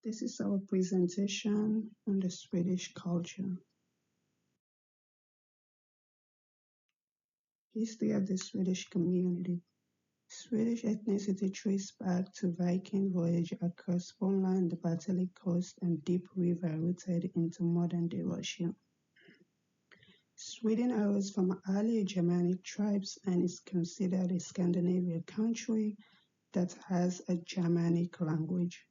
This is our presentation on the Swedish culture. History of the Swedish community. Swedish ethnicity traced back to Viking voyage across Finland, the Baltic coast, and deep river rooted into modern-day Russia. Sweden arose from earlier Germanic tribes and is considered a Scandinavian country that has a Germanic language.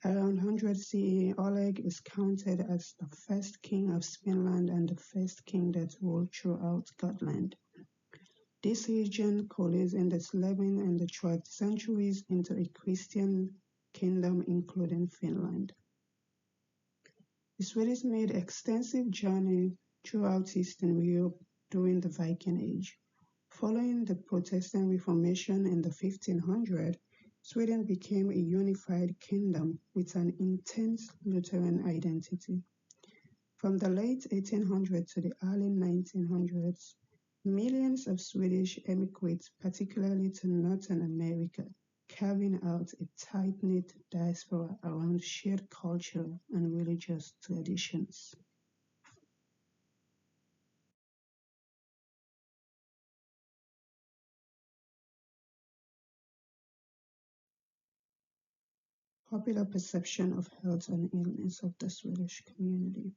Around 100 CE, Oleg is counted as the first king of Finland and the first king that ruled throughout Gotland. This region coalesced in the 11th and the 12th centuries into a Christian kingdom, including Finland. The Swedes made extensive journey throughout Eastern Europe during the Viking Age. Following the Protestant Reformation in the 1500s, Sweden became a unified kingdom with an intense Lutheran identity. From the late 1800s to the early 1900s, millions of Swedish emigrated, particularly to Northern America, carving out a tight-knit diaspora around shared culture and religious traditions. Popular perception of health and illness of the Swedish community.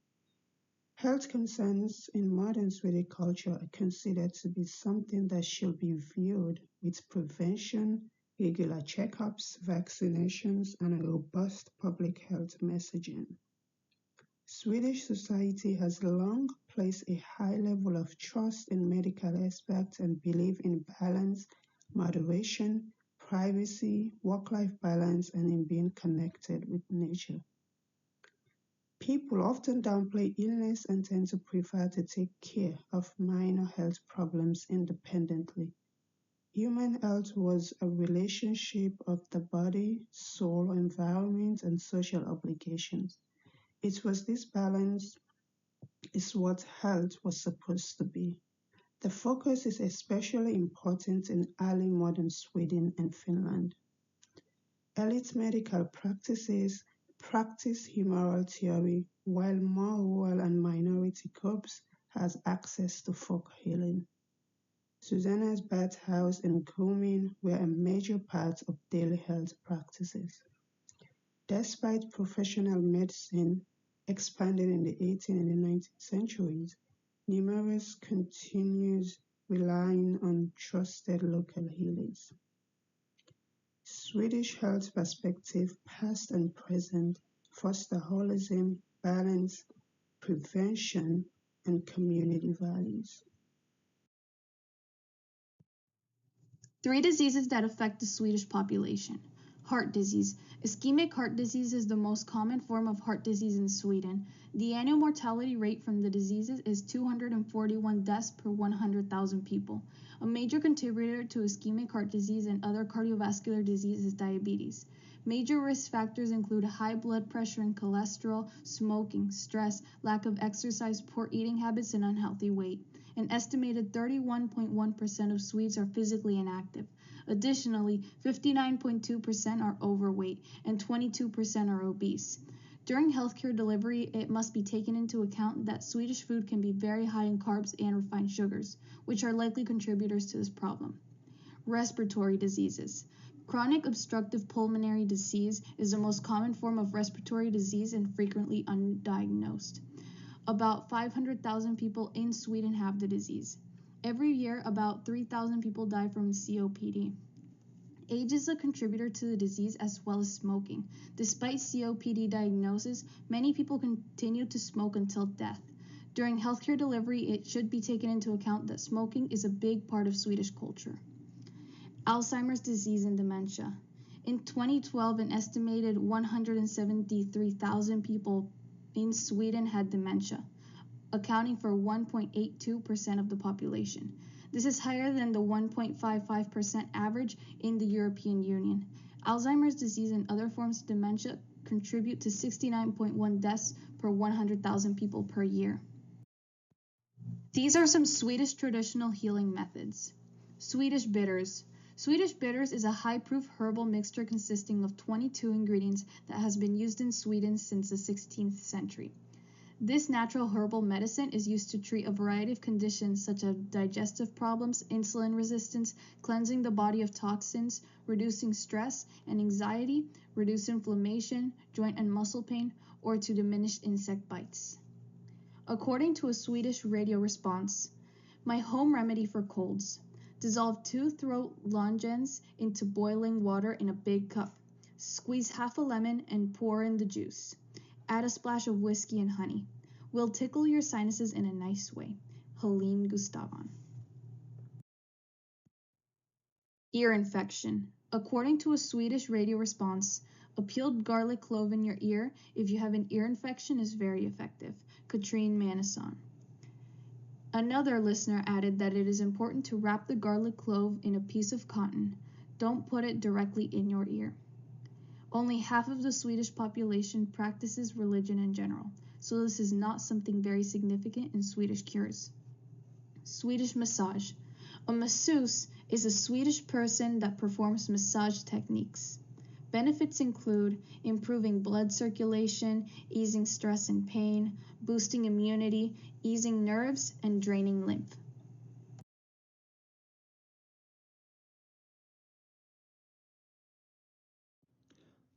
Health concerns in modern Swedish culture are considered to be something that should be viewed with prevention, regular checkups, vaccinations, and a robust public health messaging. Swedish society has long placed a high level of trust in medical experts and belief in balance, moderation, privacy, work-life balance, and in being connected with nature. People often downplay illness and tend to prefer to take care of minor health problems independently. Human health was a relationship of the body, soul, environment, and social obligations. It was this balance is what health was supposed to be. The focus is especially important in early modern Sweden and Finland. Elite medical practices practice humoral theory, while more rural and minority groups has access to folk healing. Susanna's bathhouse and grooming were a major part of daily health practices. Despite professional medicine expanding in the 18th and the 19th centuries, numerous continues relying on trusted local healers. Swedish health perspective, past and present, foster holism, balance, prevention, and community values. 3 diseases that affect the Swedish population. Heart disease. Ischemic heart disease is the most common form of heart disease in Sweden. The annual mortality rate from the diseases is 241 deaths per 100,000 people. A major contributor to ischemic heart disease and other cardiovascular disease is diabetes. Major risk factors include high blood pressure and cholesterol, smoking, stress, lack of exercise, poor eating habits, and unhealthy weight. An estimated 31.1% of Swedes are physically inactive. Additionally, 59.2% are overweight and 22% are obese. During healthcare delivery, it must be taken into account that Swedish food can be very high in carbs and refined sugars, which are likely contributors to this problem. Respiratory diseases. Chronic obstructive pulmonary disease is the most common form of respiratory disease and frequently undiagnosed. About 500,000 people in Sweden have the disease. Every year, about 3,000 people die from COPD. Age is a contributor to the disease as well as smoking. Despite COPD diagnosis, many people continue to smoke until death. During healthcare delivery, it should be taken into account that smoking is a big part of Swedish culture. Alzheimer's disease and dementia. In 2012, an estimated 173,000 people in Sweden had dementia, accounting for 1.82% of the population. This is higher than the 1.55% average in the European Union. Alzheimer's disease and other forms of dementia contribute to 69.1 deaths per 100,000 people per year. These are some Swedish traditional healing methods. Swedish bitters. Swedish bitters is a high-proof herbal mixture consisting of 22 ingredients that has been used in Sweden since the 16th century. This natural herbal medicine is used to treat a variety of conditions such as digestive problems, insulin resistance, cleansing the body of toxins, reducing stress and anxiety, reduce inflammation, joint and muscle pain, or to diminish insect bites. According to a Swedish radio response, my home remedy for colds. Dissolve 2 throat lozenges into boiling water in a big cup. Squeeze half a lemon and pour in the juice. Add a splash of whiskey and honey. Will tickle your sinuses in a nice way. Helene Gustavon. Ear infection. According to a Swedish radio response, a peeled garlic clove in your ear if you have an ear infection is very effective. Katrine Manison. Another listener added that it is important to wrap the garlic clove in a piece of cotton. Don't put it directly in your ear. Only half of the Swedish population practices religion in general, so this is not something very significant in Swedish cures. Swedish massage. A masseuse is a Swedish person that performs massage techniques. Benefits include improving blood circulation, easing stress and pain, boosting immunity, easing nerves, and draining lymph.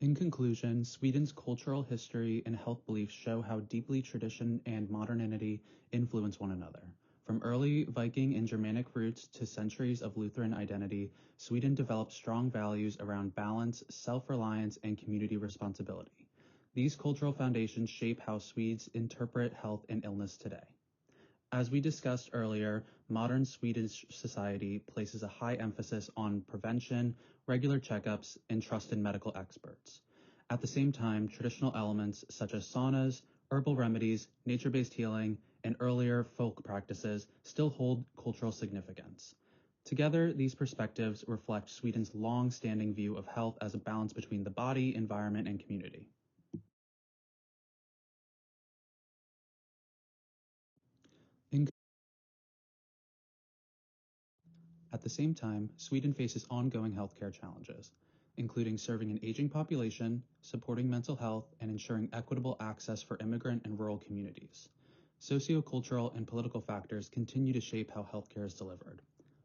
In conclusion, Sweden's cultural history and health beliefs show how deeply tradition and modernity influence one another. From early Viking and Germanic roots to centuries of Lutheran identity, Sweden developed strong values around balance, self-reliance, and community responsibility. These cultural foundations shape how Swedes interpret health and illness today. As we discussed earlier, modern Swedish society places a high emphasis on prevention, regular checkups, and trust in medical experts. At the same time, traditional elements such as saunas, herbal remedies, nature-based healing, and earlier folk practices still hold cultural significance. Together, these perspectives reflect Sweden's long-standing view of health as a balance between the body, environment, and community. At the same time, Sweden faces ongoing healthcare challenges, including serving an aging population, supporting mental health, and ensuring equitable access for immigrant and rural communities. Sociocultural and political factors continue to shape how healthcare is delivered,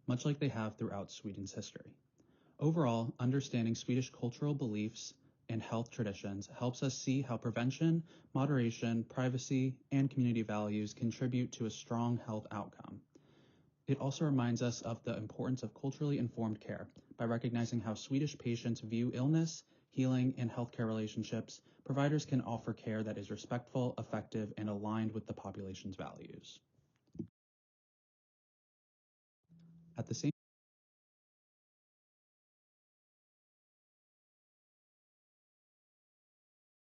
much like they have throughout Sweden's history. Overall, understanding Swedish cultural beliefs and health traditions helps us see how prevention, moderation, privacy, and community values contribute to a strong health outcome. It also reminds us of the importance of culturally informed care by recognizing how Swedish patients view illness, healing, and healthcare relationships. Providers can offer care that is respectful, effective, and aligned with the population's values. At the same